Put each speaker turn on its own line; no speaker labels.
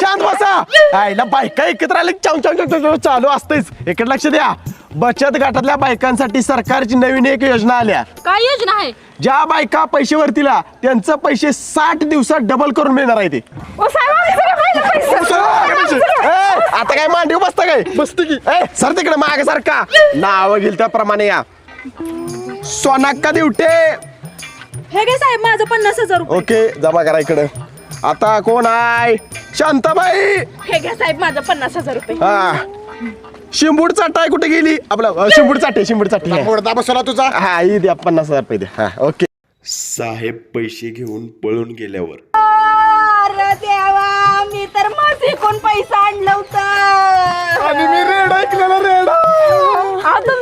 शांत बसा. आईला बायका एकत्र आले चाव चाव चाव चाव चालू असतेच. इकडे लक्ष द्या. बचत गटातल्या बायकांसाठी सरकारची नवीन एक योजना आल्या.
काय योजना आहे?
ज्या बायका पैसे वरतीला त्यांचं पैसे 60 दिवसात डबल करून मिळणार आहे ते. आता काय मांडीव बसता काय? बसते की सर तिकडे माग सारखा नाव घेईल त्याप्रमाणे या. सोनाक्का दिवटे.
हे घे साहेब माझं 50,000 रुपये.
ओके जमा करा इकडे. आता कोण आहे? शांताबाई.
हे घ्या साहेब माझं 50,000 रुपये.
हा शिंबूड चाटाय कुठे गेली? आपला शिंबूड चाटे
मोडदा बसवला तुझा.
हा ही द्या 50,000 रुपये द्या. हा ओके. साहेब पैसे घेऊन पळून गेल्यावर
अरे देवा मी तर माझे कोण पैसा आणलं होतं.
आणि मी रेड ऐकलेला रेड.
आता